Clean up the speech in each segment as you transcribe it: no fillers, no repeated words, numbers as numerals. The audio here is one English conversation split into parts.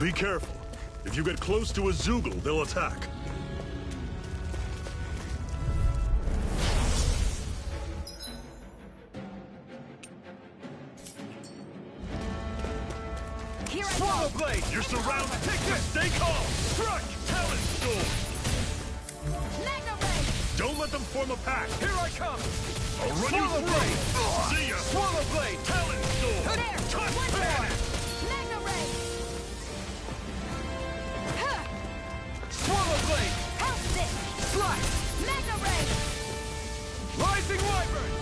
Be careful. If you get close to a Zoogle, they'll attack. Swallow Blade! You're surrounded! Take this! Stay calm! Strike! Talon Storm! Mega Ray! Don't let them form a pack! Here I come! I'll run Swallow you Blade! through! See ya! Swallow Blade! Talon Storm! There! Touch One Panic! Mega Ray! Huh! Swallow Blade! Help this! Slice! Mega Ray! Rising Wyvern!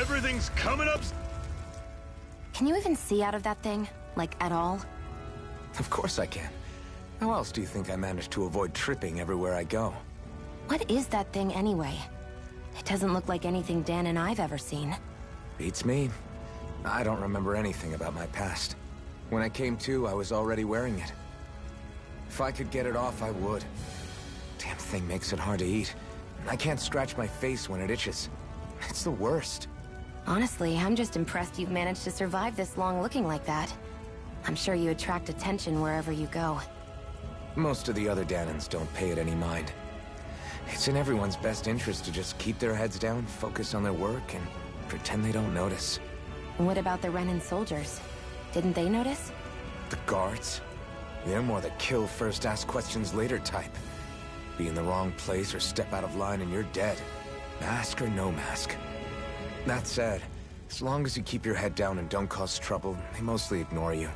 Everything's coming up! Can you even see out of that thing? Like, at all? Of course I can. How else do you think I managed to avoid tripping everywhere I go? What is that thing anyway? It doesn't look like anything Dan and I've ever seen. Beats me. I don't remember anything about my past. When I came to, I was already wearing it. If I could get it off, I would. Damn thing makes it hard to eat. I can't scratch my face when it itches. It's the worst. Honestly, I'm just impressed you've managed to survive this long looking like that. I'm sure you attract attention wherever you go. Most of the other Danans don't pay it any mind. It's in everyone's best interest to just keep their heads down, focus on their work, and pretend they don't notice. What about the Renan soldiers? Didn't they notice? The guards? They're more the kill first, ask questions later type. Be in the wrong place or step out of line and you're dead. Mask or no mask. That said, as long as you keep your head down and don't cause trouble, they mostly ignore you.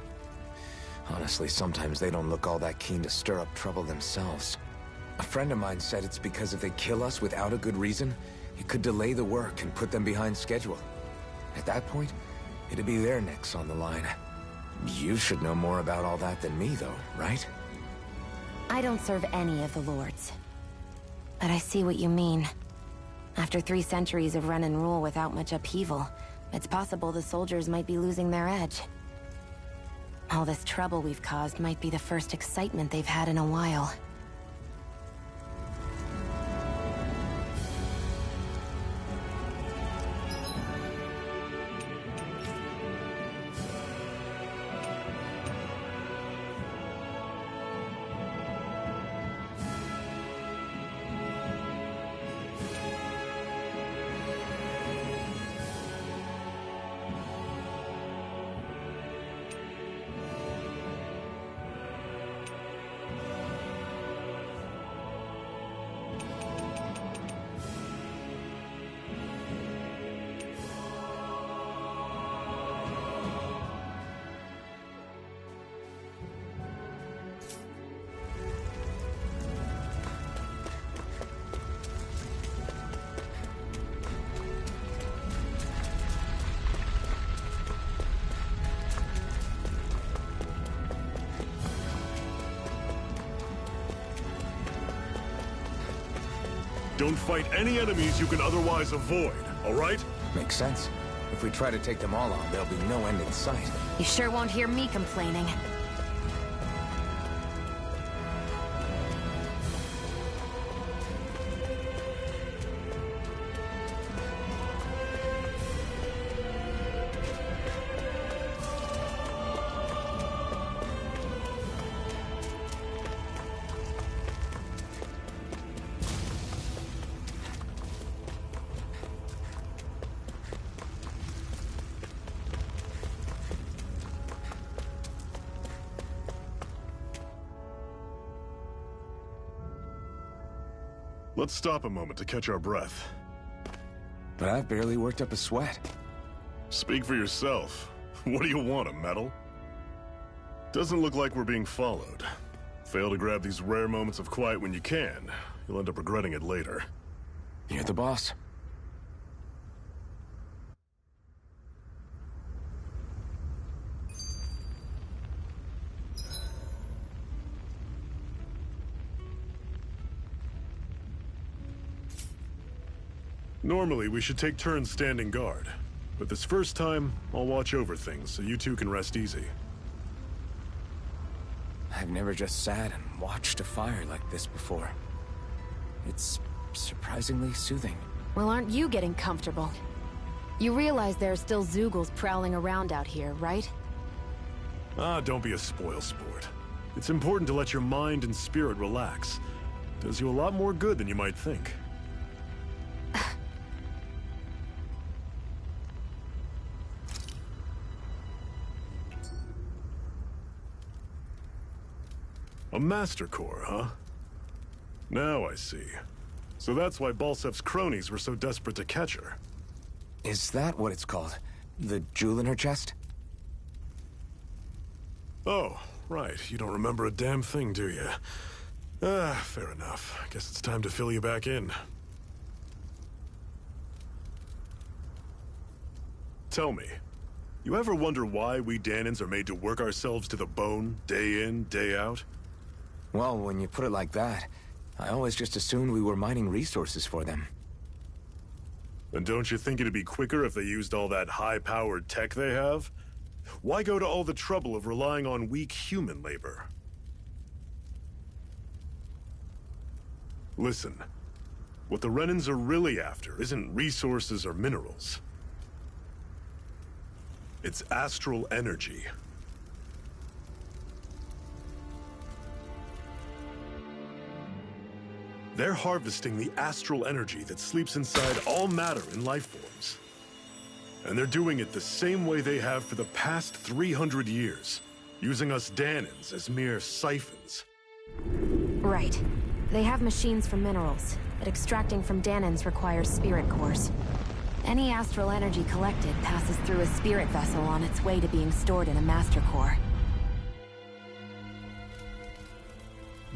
Honestly, sometimes they don't look all that keen to stir up trouble themselves. A friend of mine said it's because if they kill us without a good reason, it could delay the work and put them behind schedule. At that point, it'd be their necks on the line. You should know more about all that than me, though, right? I don't serve any of the lords. But I see what you mean. After 3 centuries of Renan rule without much upheaval, it's possible the soldiers might be losing their edge. All this trouble we've caused might be the first excitement they've had in a while. Don't fight any enemies you can otherwise avoid, alright? Makes sense. If we try to take them all on, there'll be no end in sight. You sure won't hear me complaining. Let's stop a moment to catch our breath. But I've barely worked up a sweat. Speak for yourself. What do you want, a medal? Doesn't look like we're being followed. Fail to grab these rare moments of quiet when you can. You'll end up regretting it later. You're the boss. Normally, we should take turns standing guard. But this first time, I'll watch over things so you two can rest easy. I've never just sat and watched a fire like this before. It's surprisingly soothing. Well, aren't you getting comfortable? You realize there are still Zeugles prowling around out here, right? Ah, don't be a spoilsport. It's important to let your mind and spirit relax. Does you a lot more good than you might think. A Master Core, huh? Now I see. So that's why Balsef's cronies were so desperate to catch her. Is that what it's called? The jewel in her chest? Oh, right. You don't remember a damn thing, do you? Ah, fair enough. Guess it's time to fill you back in. Tell me, you ever wonder why we Dahnans are made to work ourselves to the bone, day in, day out? Well, when you put it like that, I always just assumed we were mining resources for them. And don't you think it'd be quicker if they used all that high-powered tech they have? Why go to all the trouble of relying on weak human labor? Listen, what the Renans are really after isn't resources or minerals. It's astral energy. They're harvesting the astral energy that sleeps inside all matter in life forms. And they're doing it the same way they have for the past 300 years, using us Dahnans as mere siphons. Right. They have machines for minerals, but extracting from Dahnans requires spirit cores. Any astral energy collected passes through a spirit vessel on its way to being stored in a master core.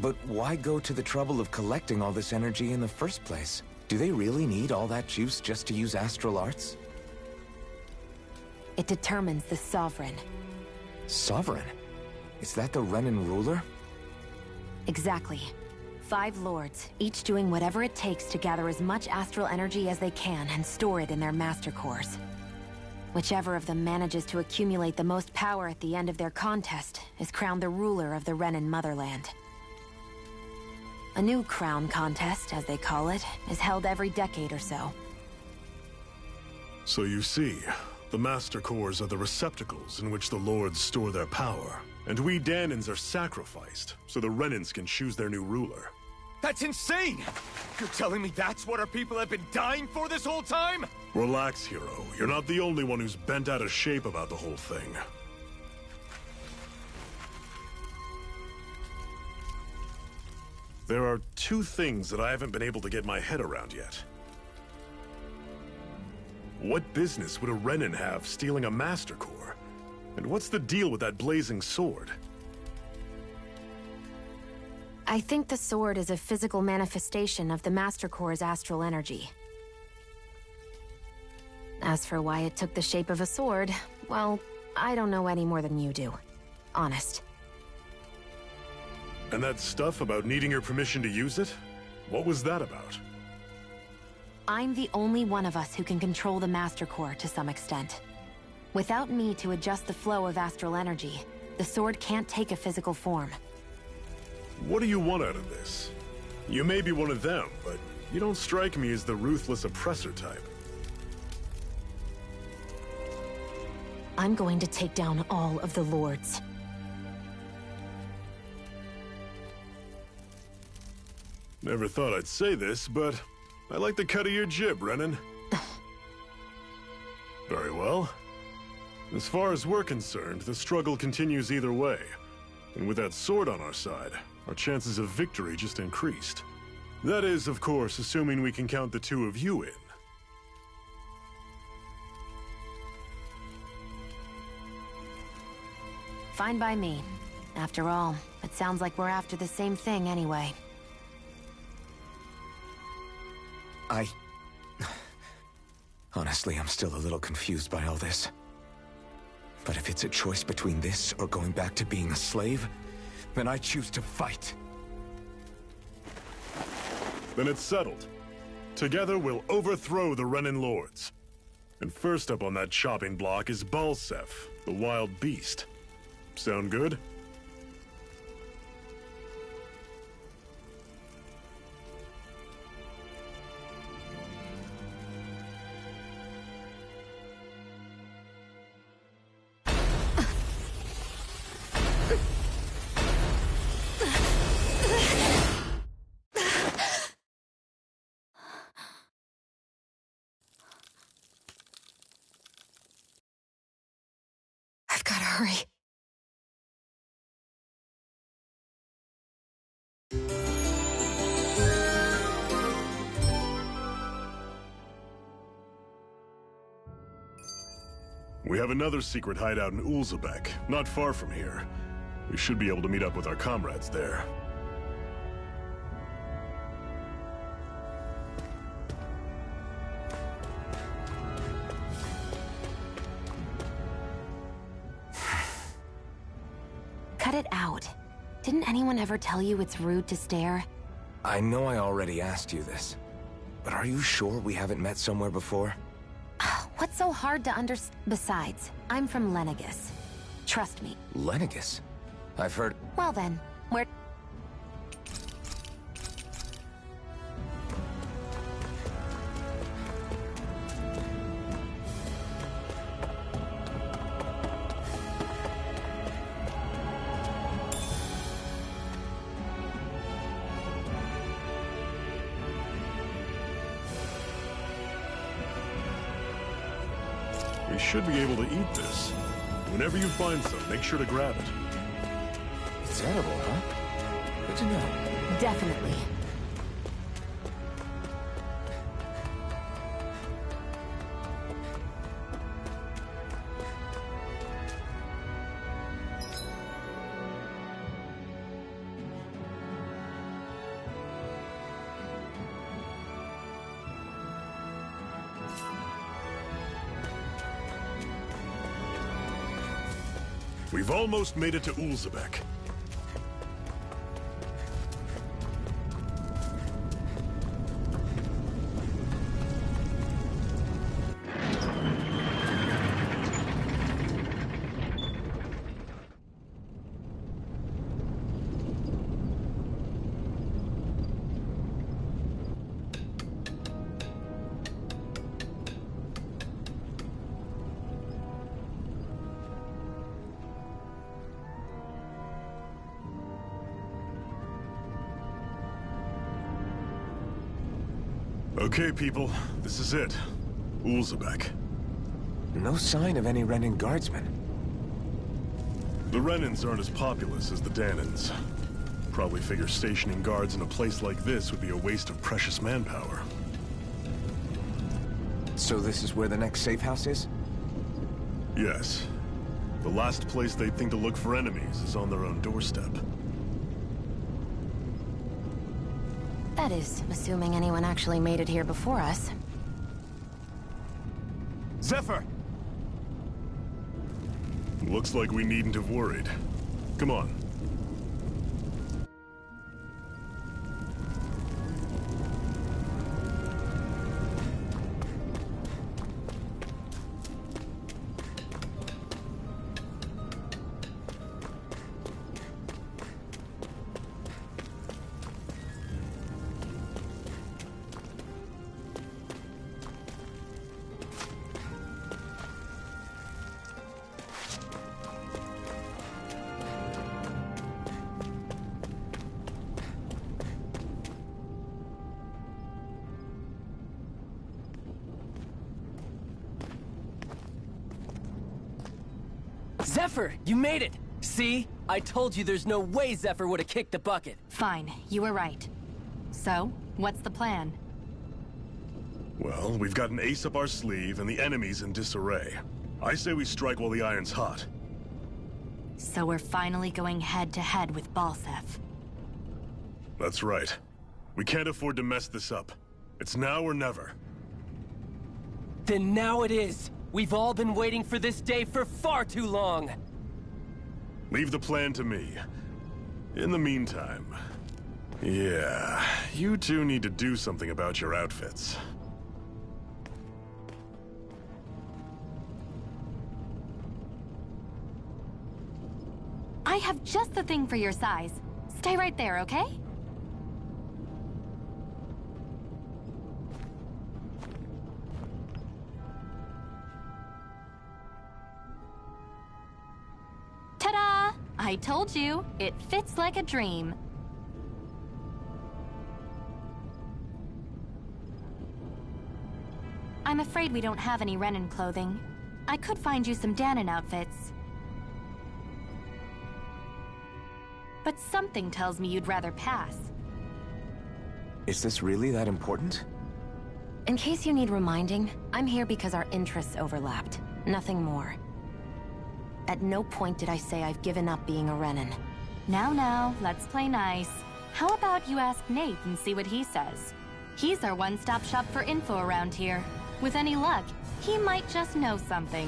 But why go to the trouble of collecting all this energy in the first place? Do they really need all that juice just to use astral arts? It determines the Sovereign. Sovereign? Is that the Renan ruler? Exactly. 5 lords, each doing whatever it takes to gather as much astral energy as they can and store it in their master cores. Whichever of them manages to accumulate the most power at the end of their contest is crowned the ruler of the Renan motherland. A new crown contest, as they call it, is held every decade or so. So you see, the Master Cores are the receptacles in which the Lords store their power. And we Dahnans are sacrificed, so the Renans can choose their new ruler. That's insane! You're telling me that's what our people have been dying for this whole time? Relax, hero. You're not the only one who's bent out of shape about the whole thing. There are 2 things that I haven't been able to get my head around yet. What business would a Renan have stealing a Master Core? And what's the deal with that blazing sword? I think the sword is a physical manifestation of the Master Core's astral energy. As for why it took the shape of a sword, well, I don't know any more than you do. Honest. And that stuff about needing your permission to use it? What was that about? I'm the only one of us who can control the Master Core to some extent. Without me to adjust the flow of astral energy, the sword can't take a physical form. What do you want out of this? You may be one of them, but you don't strike me as the ruthless oppressor type. I'm going to take down all of the lords. Never thought I'd say this, but I like the cut of your jib, Renan. Very well. As far as we're concerned, the struggle continues either way. And with that sword on our side, our chances of victory just increased. That is, of course, assuming we can count the 2 of you in. Fine by me. After all, it sounds like we're after the same thing anyway. Honestly, I'm still a little confused by all this. But if it's a choice between this or going back to being a slave, then I choose to fight. Then it's settled. Together we'll overthrow the Renan Lords. And first up on that chopping block is Balsef, the wild beast. Sound good? I've gotta hurry. We have another secret hideout in Ulzebek, not far from here. We should be able to meet up with our comrades there. Cut it out. Didn't anyone ever tell you it's rude to stare? I know I already asked you this, but are you sure we haven't met somewhere before? What's so hard to understand? Besides, I'm from Lenegus. Trust me. Lenegus? I've heard... Well then, where... We should be able to eat this. Whenever you find some, make sure to grab it. It's edible, huh? Good to know. Definitely. We've almost made it to Ulzebek. Okay, people, this is it. Ulzebek. No sign of any Renan guardsmen. The Renans aren't as populous as the Danans. Probably figure stationing guards in a place like this would be a waste of precious manpower. So this is where the next safe house is? Yes. The last place they'd think to look for enemies is on their own doorstep. That is, assuming anyone actually made it here before us. Zephyr! Looks like we needn't have worried. Come on. Zephyr, you made it! See? I told you there's no way Zephyr would have kicked the bucket. Fine, you were right. So, what's the plan? Well, we've got an ace up our sleeve and the enemy's in disarray. I say we strike while the iron's hot. So we're finally going head-to-head with Balseph. That's right. We can't afford to mess this up. It's now or never. Then now it is! We've all been waiting for this day for far too long! Leave the plan to me. In the meantime... Yeah, you two need to do something about your outfits. I have just the thing for your size. Stay right there, okay? Ta-da! I I told you, it fits like a dream. I'm afraid we don't have any Renan clothing. I could find you some Danon outfits. But something tells me you'd rather pass. Is this really that important? In case you need reminding, I'm here because our interests overlapped. Nothing more. At no point did I say I've given up being a Renan. Now, let's play nice. How about you ask Nate and see what he says? He's our one-stop shop for info around here. With any luck, he might just know something.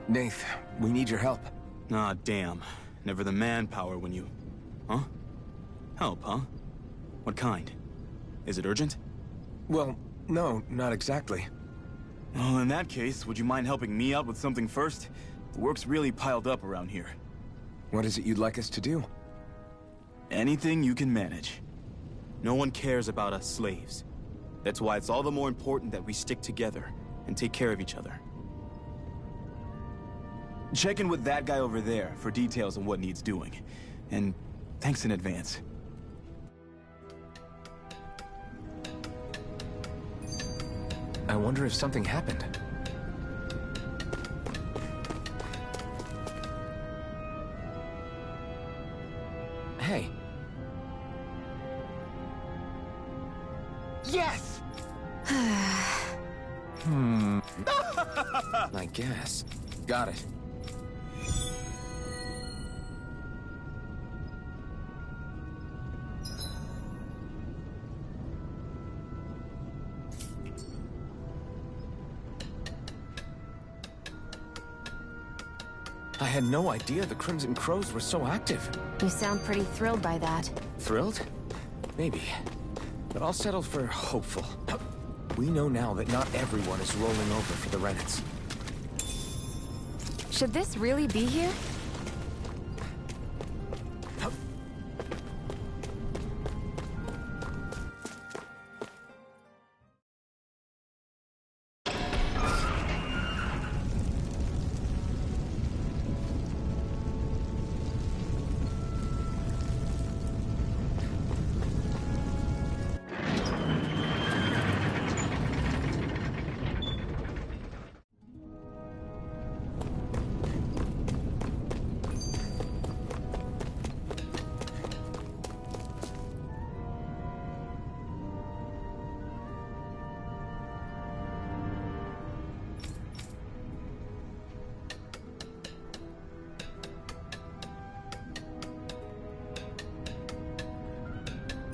Nath, we need your help. Ah, damn. Never the manpower when you... Huh? Help, huh? What kind? Is it urgent? Well, no, not exactly. Well, in that case, would you mind helping me out with something first? The work's really piled up around here. What is it you'd like us to do? Anything you can manage. No one cares about us slaves. That's why it's all the more important that we stick together and take care of each other. Check in with that guy over there for details on what needs doing. And thanks in advance. I wonder if something happened. Hey. Yes! I guess. Got it. I had no idea the Crimson Crows were so active. You sound pretty thrilled by that. Thrilled? Maybe. But I'll settle for hopeful. We know now that not everyone is rolling over for the Renans. Should this really be here?